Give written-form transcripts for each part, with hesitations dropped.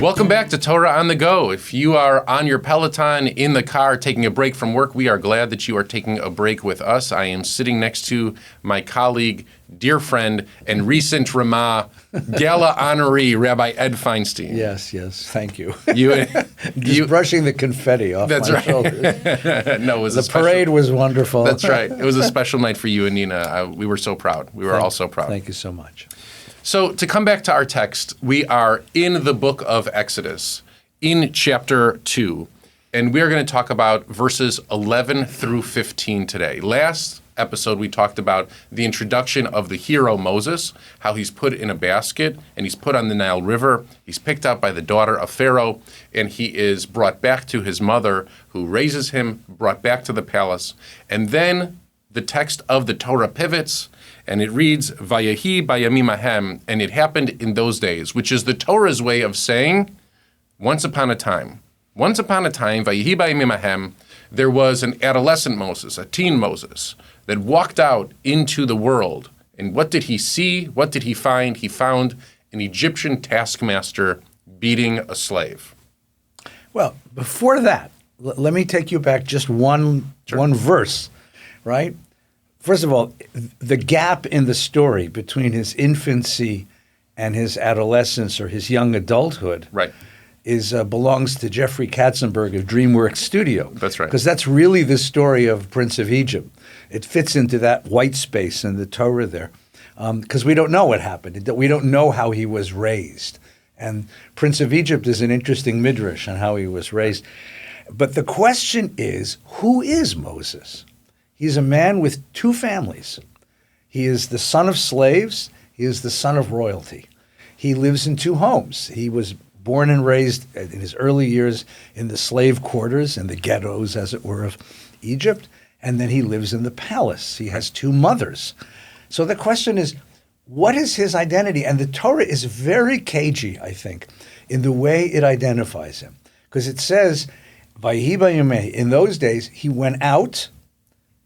Welcome back to Torah on the Go. If you are on your Peloton, in the car, taking a break from work, we are glad that you are taking a break with us. I am sitting next to my colleague, dear friend, and recent Ramah Gala honoree, Rabbi Ed Feinstein. Yes, thank you. You brushing the confetti off my shoulders. No, it was the parade was wonderful. That's right. It was a special night for you and Nina. We were so proud. We were all so proud. Thank you so much. So to come back to our text, we are in the book of Exodus, in chapter 2, and we are going to talk about verses 11 through 15 today. Last episode, we talked about the introduction of the hero Moses, how he's put in a basket and he's put on the Nile River. He's picked up by the daughter of Pharaoh, and he is brought back to his mother, who raises him, brought back to the palace. And then the text of the Torah pivots, and it reads, Vayehi bayamim ahem, and it happened in those days, which is the Torah's way of saying, once upon a time, Vayehi bayamim ahem, there was an adolescent Moses, a teen Moses, that walked out into the world. And what did he see? What did he find? He found an Egyptian taskmaster beating a slave. Well, before that, let me take you back just one verse, right? First of all, the gap in the story between his infancy and his adolescence or his young adulthood belongs to Jeffrey Katzenberg of DreamWorks Studio. That's right. Because that's really the story of Prince of Egypt. It fits into that white space in the Torah there. Because we don't know what happened. We don't know how he was raised. And Prince of Egypt is an interesting midrash on how he was raised. But the question is, who is Moses? He's a man with two families. He is the son of slaves. He is the son of royalty. He lives in two homes. He was born and raised in his early years in the slave quarters, in the ghettos, as it were, of Egypt. And then he lives in the palace. He has two mothers. So the question is, what is his identity? And the Torah is very cagey, I think, in the way it identifies him. Because it says, Vayehi bayameh, in those days, he went out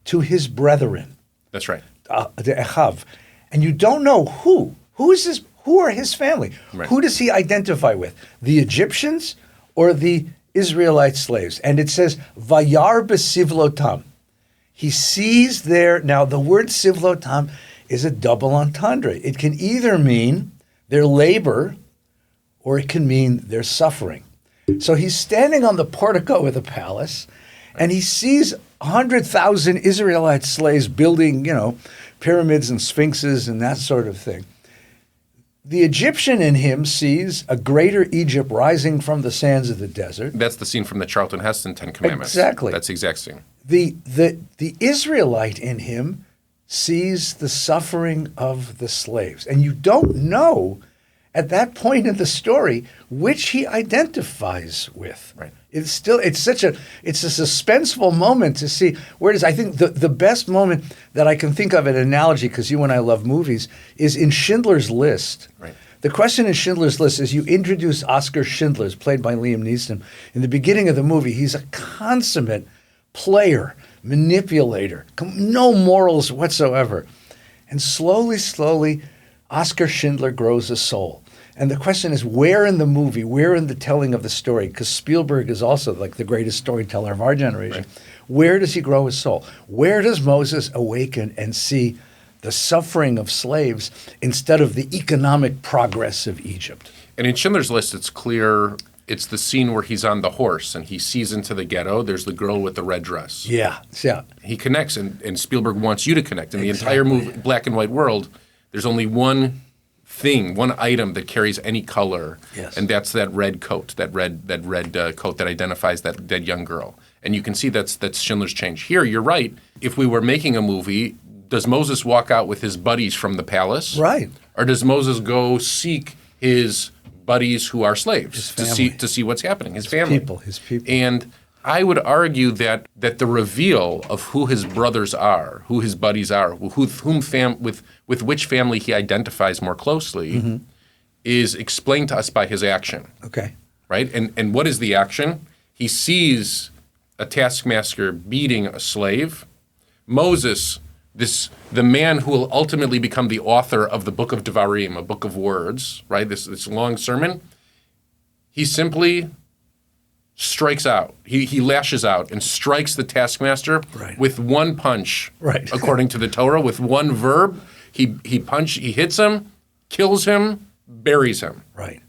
to his brethren. That's right. The Echav. And you don't know who. Who are his family? Right. Who does he identify with? The Egyptians or the Israelite slaves? And it says, Vayar b'sivlotam. He sees there. Now, the word sivlotam is a double entendre. It can either mean their labor or it can mean their suffering. So he's standing on the portico of the palace, and he sees 100,000 Israelite slaves building, pyramids and sphinxes and that sort of thing. The Egyptian in him sees a greater Egypt rising from the sands of the desert. That's the scene from the Charlton Heston Ten Commandments. Exactly. That's the exact scene. The Israelite in him sees the suffering of the slaves. And you don't know at that point in the story which he identifies with. Right. It's a suspenseful moment to see where it is. I think the best moment that I can think of, an analogy, because you and I love movies, is in Schindler's List. Right. The question in Schindler's List is, you introduce Oscar Schindler, played by Liam Neeson. In the beginning of the movie, he's a consummate player, manipulator, no morals whatsoever. And slowly, Oscar Schindler grows a soul. And the question is, where in the movie, where in the telling of the story, because Spielberg is also like the greatest storyteller of our generation, right, where does he grow his soul? Where does Moses awaken and see the suffering of slaves instead of the economic progress of Egypt? And in Schindler's List, it's clear, it's the scene where he's on the horse and he sees into the ghetto. There's the girl with the red dress. Yeah. He connects, and Spielberg wants you to connect. In the entire movie, black and white world, there's only one item that carries any color, yes, and that's that red coat, that red coat that identifies that young girl. And you can see that's Schindler's change. Here, you're right. If we were making a movie, does Moses walk out with his buddies from the palace? Right. Or does Moses go seek his buddies who are slaves to see what's happening, his family? His people. And I would argue that the reveal of who his brothers are, who his buddies are, with which family he identifies more closely, mm-hmm, is explained to us by his action. Okay. Right? And what is the action? He sees a taskmaster beating a slave. Moses the man who will ultimately become the author of the book of Devarim, a book of words, right? This long sermon, he simply strikes out. He lashes out and strikes the taskmaster with one punch, according to the Torah, with one verb. He hits him, kills him, buries him. Right.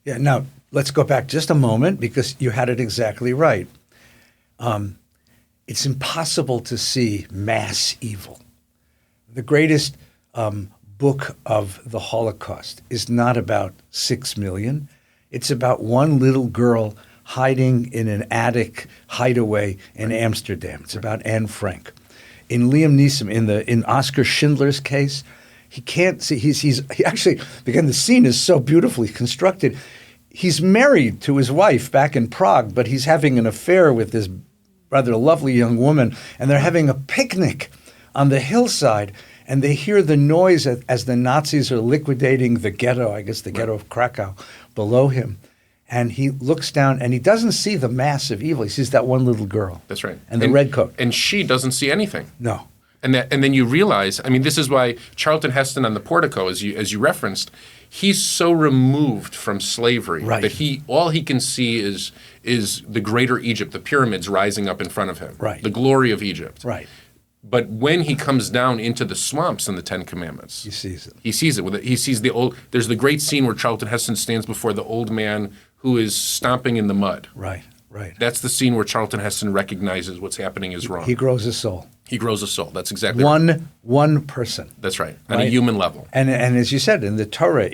Yeah, now let's go back just a moment because you had it exactly right. It's impossible to see mass evil. The greatest book of the Holocaust is not about 6 million. It's about one little girl hiding in an attic hideaway in Amsterdam. It's about Anne Frank. In Liam Neeson, in Oscar Schindler's case, he can't see. He actually, again, the scene is so beautifully constructed. He's married to his wife back in Prague, but he's having an affair with this rather lovely young woman, and they're having a picnic on the hillside, and they hear the noise as the Nazis are liquidating the ghetto, I guess the ghetto of Krakow, below him. And he looks down, and he doesn't see the mass of evil. He sees that one little girl. That's right. And the red coat. And she doesn't see anything. No. And then you realize, I mean, this is why Charlton Heston on the portico, as you referenced, he's so removed from slavery that all he can see is the greater Egypt, the pyramids rising up in front of him, the glory of Egypt. Right. But when he comes down into the swamps in the Ten Commandments, he sees it. He sees it. He sees the old. There's the great scene where Charlton Heston stands before the old man who is stomping in the mud. Right. Right. That's the scene where Charlton Heston recognizes what's happening is wrong. He grows a soul. He grows a soul. That's exactly right. One person. That's right. On a human level. And as you said in the Torah,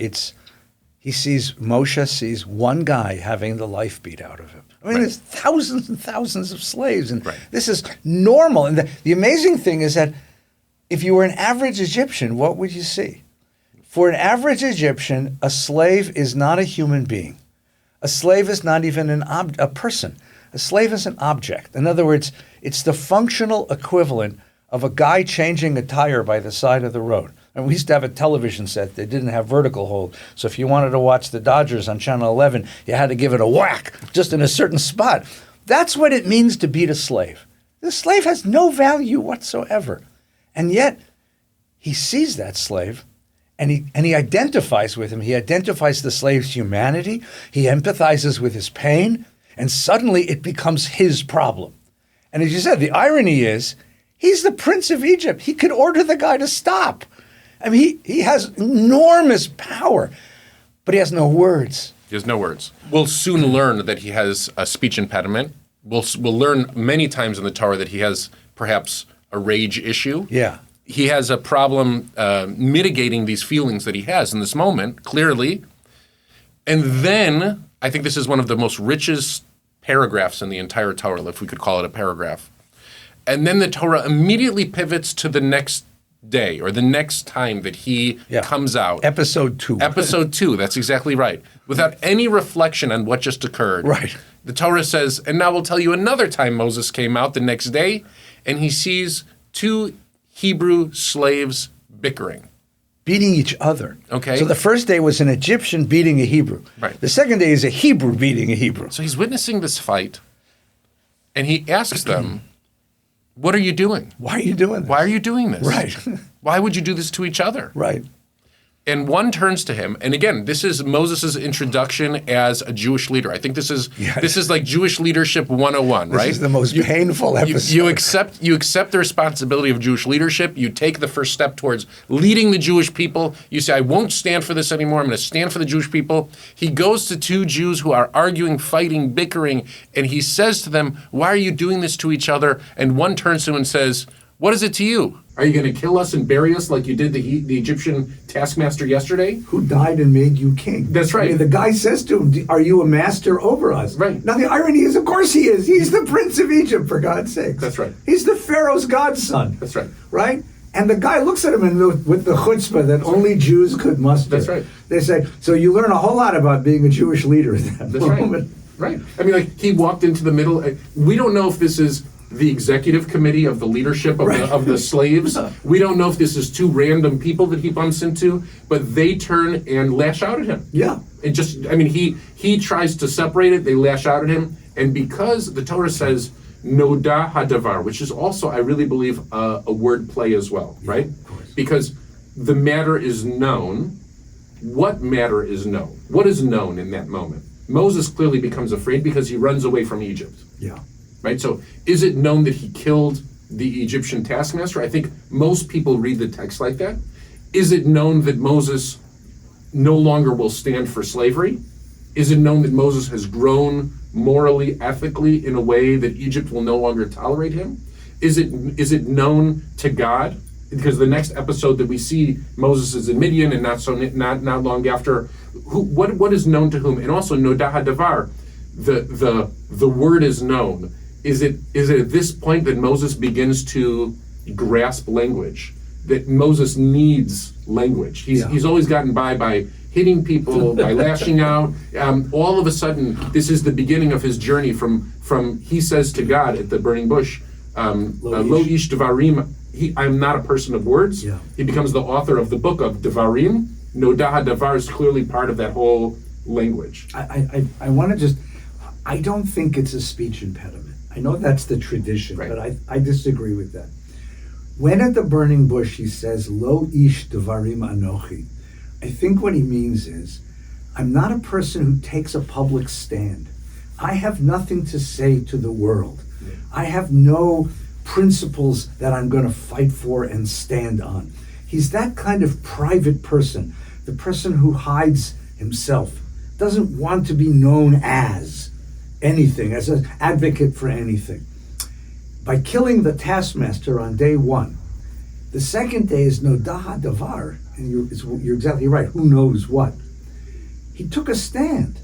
Moshe sees one guy having the life beat out of him. I mean, there's thousands and thousands of slaves, and this is normal. And the amazing thing is that if you were an average Egyptian, what would you see? For an average Egyptian, a slave is not a human being. A slave is not even a person. A slave is an object. In other words, it's the functional equivalent of a guy changing a tire by the side of the road. And we used to have a television set that didn't have vertical hold. So if you wanted to watch the Dodgers on Channel 11, you had to give it a whack just in a certain spot. That's what it means to beat a slave. The slave has no value whatsoever. And yet, he sees that slave, and he identifies with him. He identifies the slave's humanity. He empathizes with his pain, and suddenly it becomes his problem. And as you said, the irony is, he's the Prince of Egypt. He could order the guy to stop. I mean, he has enormous power, but he has no words. He has no words. We'll soon learn that he has a speech impediment. We'll learn many times in the Torah that he has perhaps a rage issue. Yeah. He has a problem mitigating these feelings that he has in this moment, clearly. And then, I think this is one of the most richest paragraphs in the entire Torah, if we could call it a paragraph. And then the Torah immediately pivots to the next day or the next time that he comes out. Episode 2. Episode 2, that's exactly right. Without any reflection on what just occurred. Right. The Torah says, and now we'll tell you another time Moses came out the next day, and he sees 2 Hebrew slaves bickering. Beating each other. Okay. So the first day was an Egyptian beating a Hebrew. Right. The second day is a Hebrew beating a Hebrew. So he's witnessing this fight, and he asks them, what are you doing? Why are you doing this? Why are you doing this? Right. Why would you do this to each other? Right. And one turns to him, and again, this is Moses' introduction as a Jewish leader. I think this is like Jewish leadership 101, right? This is the most painful episode. You accept the responsibility of Jewish leadership. You take the first step towards leading the Jewish people. You say, I won't stand for this anymore. I'm going to stand for the Jewish people. He goes to 2 Jews who are arguing, fighting, bickering, and he says to them, why are you doing this to each other? And one turns to him and says, what is it to you? Are you going to kill us and bury us like you did the Egyptian taskmaster yesterday? Who died and made you king. That's right. I mean, the guy says to him, are you a master over us? Right. Now, the irony is, of course he is. He's the Prince of Egypt, for God's sake. That's right. He's the Pharaoh's godson. That's right. Right? And the guy looks at him with the chutzpah that only Jews could muster. That's right. They say, so you learn a whole lot about being a Jewish leader at that moment. Right. I mean, like, he walked into the middle. We don't know if this is the executive committee of the leadership of the slaves. We don't know if this is 2 random people that he bumps into, but they turn and lash out at him. Yeah. And just, I mean, he tries to separate it. They lash out at him. And because the Torah says noda hadavar, which is also, I really believe, a word play as well, right? Of course. Because the matter is known. What matter is known? What is known in that moment? Moses clearly becomes afraid because he runs away from Egypt. Yeah. Right? So is it known that he killed the Egyptian taskmaster? I think most people read the text like that. Is it known that Moses no longer will stand for slavery? Is it known that Moses has grown morally, ethically, in a way that Egypt will no longer tolerate him? Is it known to God? Because the next episode that we see, Moses is in Midian, and not long after. What is known to whom? And also noda hadavar, the word is known. Is it at this point that Moses begins to grasp language? That Moses needs language. He's always gotten by hitting people, by lashing out. All of a sudden, this is the beginning of his journey from he says to God at the burning bush, Lo ish devarim, I'm not a person of words. Yeah. He becomes the author of the book of Devarim. Noda hadavar is clearly part of that whole language. I want to just, I don't think it's a speech impediment. I know that's the tradition, Right. but I disagree with that. When at the burning bush he says, Lo ish devarim anochi, I think what he means is, I'm not a person who takes a public stand. I have nothing to say to the world. Yeah. I have no principles that I'm going to fight for and stand on. He's that kind of private person, the person who hides himself, doesn't want to be known as anything, as an advocate for anything. By killing the taskmaster on day one, the second day is noda hadavar, and you're exactly right, who knows what. He took a stand,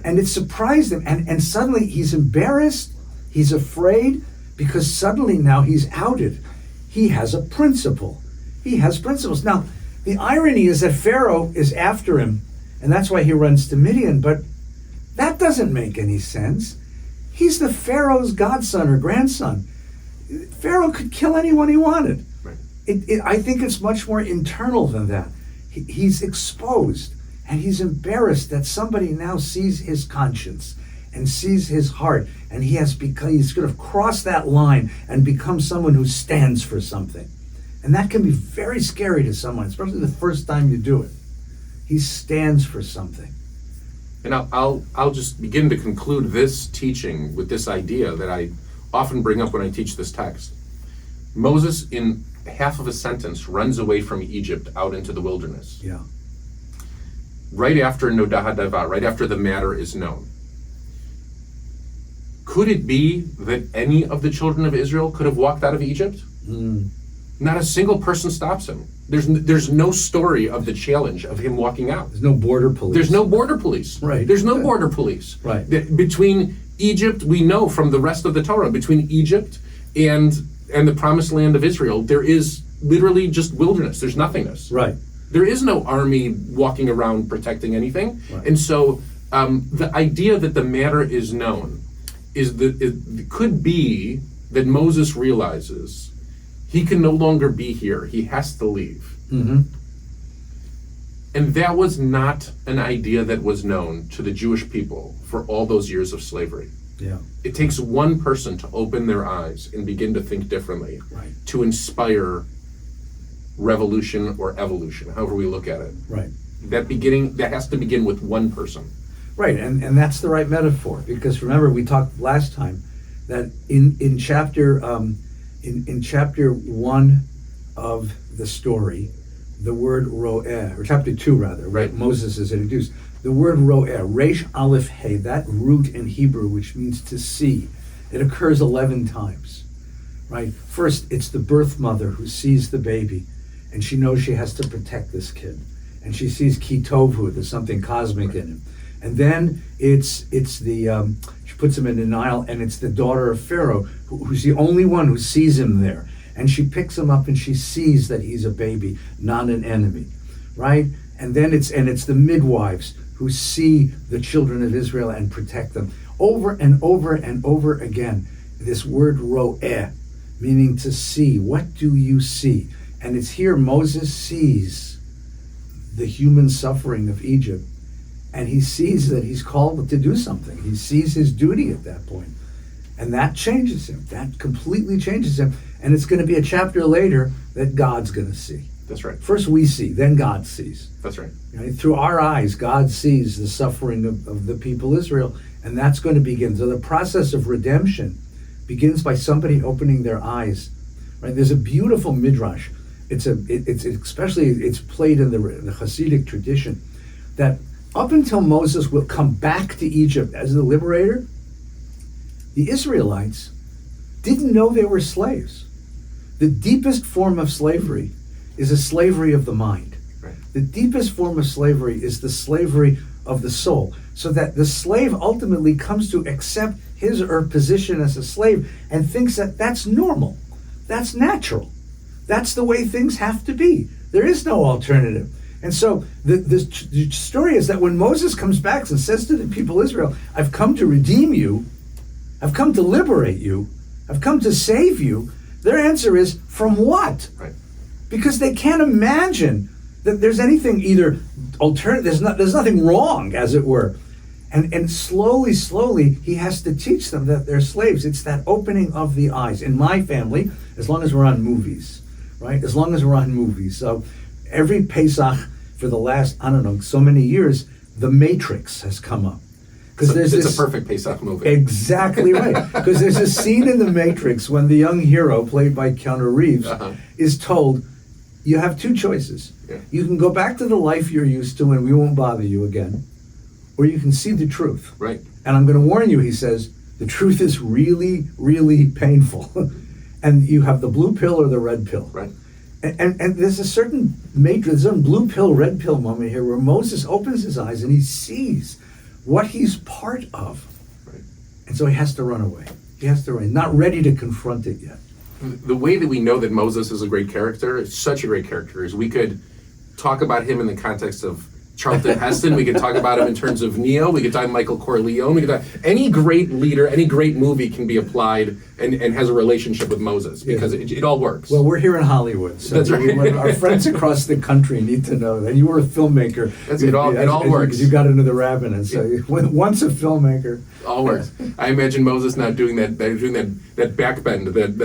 and it surprised him, and suddenly he's embarrassed, he's afraid, because suddenly now he's outed. He has a principle. He has principles. Now, the irony is that Pharaoh is after him, and that's why he runs to Midian, but that doesn't make any sense. He's the Pharaoh's godson or grandson. Pharaoh could kill anyone he wanted. Right. I think it's much more internal than that. He's exposed, and he's embarrassed that somebody now sees his conscience and sees his heart, and he's going to cross that line and become someone who stands for something. And that can be very scary to someone, especially the first time you do it. He stands for something. And I'll just begin to conclude this teaching with this idea that I often bring up when I teach this text. Moses, in half of a sentence, runs away from Egypt out into the wilderness. Yeah. Right after noda hadavar, right after the matter is known. Could it be that any of the children of Israel could have walked out of Egypt? Not a single person stops him. There's no story of the challenge of him walking out. There's no border police. There's no border police. Right. There's no border police. Right. Between Egypt, we know from the rest of the Torah, between Egypt and the promised land of Israel, there is literally just wilderness. There's nothingness. Right. There is no army walking around protecting anything. Right. And so the idea that the matter is known is that it could be that Moses realizes he can no longer be here. He has to leave. Mm-hmm. And that was not an idea that was known to the Jewish people for all those years of slavery. Yeah. It takes one person to open their eyes and begin to think differently, Right. to inspire revolution or evolution, however we look at it. Right. That has to begin with one person. Right, and that's the right metaphor, because remember we talked last time that in chapter in chapter 1 of the story, the word ro'eh, or chapter 2 rather, right? Moses is introduced. The word ro'eh, resh aleph hey, that root in Hebrew which means to see, it occurs 11 times, right? First, it's the birth mother who sees the baby, and she knows she has to protect this kid, and she sees ki tovhu, there's something cosmic in him. And then it's the she puts him in the Nile, and it's the daughter of Pharaoh who's the only one who sees him there, and she picks him up and she sees that he's a baby, not an enemy, right? And then it's the midwives who see the children of Israel and protect them. Over and over and over again, this word ro'eh, meaning to see. What do you see? And it's here Moses sees the human suffering of Egypt. And he sees that he's called to do something. He sees his duty at that point. And that changes him. That completely changes him. And it's going to be a chapter later that God's going to see. That's right. First we see, then God sees. That's right. Right? Through our eyes, God sees the suffering of the people Israel, and that's going to begin. So the process of redemption begins by somebody opening their eyes. Right? There's a beautiful midrash. It's played in the Hasidic tradition that up until Moses will come back to Egypt as the liberator, the Israelites didn't know they were slaves. The deepest form of slavery is a slavery of the mind. Right. The deepest form of slavery is the slavery of the soul, so that the slave ultimately comes to accept his or her position as a slave and thinks that that's normal, that's natural, that's the way things have to be. There is no alternative. And so the story is that when Moses comes back and says to the people of Israel, I've come to redeem you, I've come to liberate you, I've come to save you, their answer is, from what? Right. Because they can't imagine that there's anything either alternative, there's nothing wrong, as it were. And slowly, he has to teach them that they're slaves. It's that opening of the eyes. In my family, as long as we're on movies, right? As long as we're on movies. So every Pesach for the last, so many years, The Matrix has come up. Because it's a perfect Pesach movie. Exactly right. Because there's a scene in The Matrix when the young hero, played by Keanu Reeves, is told, you have two choices. Yeah. You can go back to the life you're used to and we won't bother you again, or you can see the truth. Right. And I'm going to warn you, he says, the truth is really, really painful. And you have the blue pill or the red pill. Right. And there's a certain matrix, there's a blue pill, red pill moment here where Moses opens his eyes and he sees what he's part of. Right. And so he has to run away. He has to run. Not ready to confront it yet. The way that we know that Moses is a great character, is such a great character, is we could talk about him in the context of Charlton Heston. We could talk about him in terms of Neo. We could talk Michael Corleone. We could talk, any great leader, any great movie can be applied and has a relationship with Moses because it all works. Well, we're here in Hollywood, so that's right. Our friends across the country need to know that you were a filmbackbender. It all works. You got into the rabbinate, so once a filmmaker. All works. I imagine Moses now doing that backbend that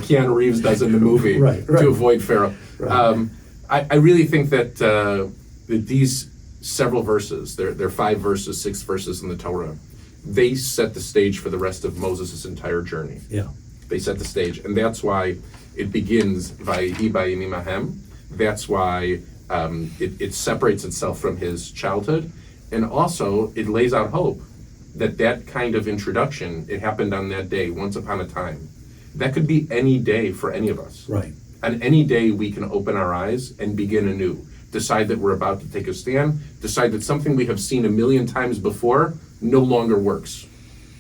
Keanu Reeves does in the movie to avoid Pharaoh. Right. I really think that these several verses, there are 5 verses, 6 verses in the Torah, they set the stage for the rest of Moses' entire journey. Yeah. They set the stage, and that's why it begins Vayehi bayimim hahem. That's why it separates itself from his childhood, and also it lays out hope that kind of introduction, it happened on that day, once upon a time. That could be any day for any of us. Right. On any day we can open our eyes and begin anew. Decide that we're about to take a stand, decide that something we have seen a million times before no longer works,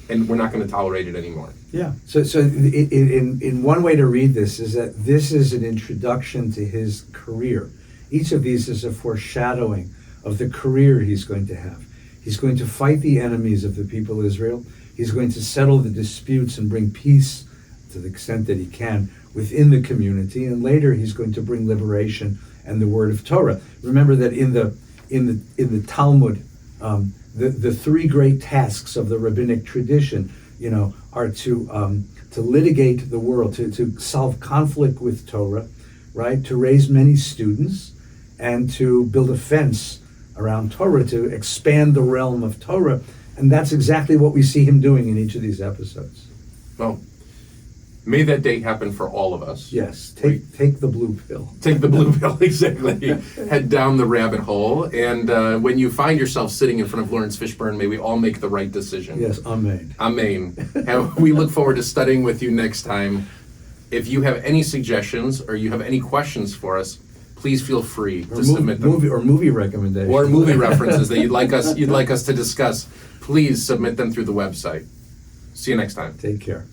and we're not going to tolerate it anymore. Yeah. So in one way to read this is that this is an introduction to his career. Each of these is a foreshadowing of the career he's going to have. He's going to fight the enemies of the people of Israel. He's going to settle the disputes and bring peace to the extent that he can within the community, and later he's going to bring liberation and the word of Torah. Remember that in the Talmud, the 3 great tasks of the rabbinic tradition, are to litigate the world, to solve conflict with Torah, right? To raise many students, and to build a fence around Torah, to expand the realm of Torah, and that's exactly what we see him doing in each of these episodes. Well, may that day happen for all of us. Yes, take the blue pill. Take the blue pill, exactly. Head down the rabbit hole. And when you find yourself sitting in front of Lawrence Fishburne, may we all make the right decision. Yes, amen. Amen. And we look forward to studying with you next time. If you have any suggestions or you have any questions for us, please feel free to submit them. Movie recommendations. Or movie references that you'd like us to discuss. Please submit them through the website. See you next time. Take care.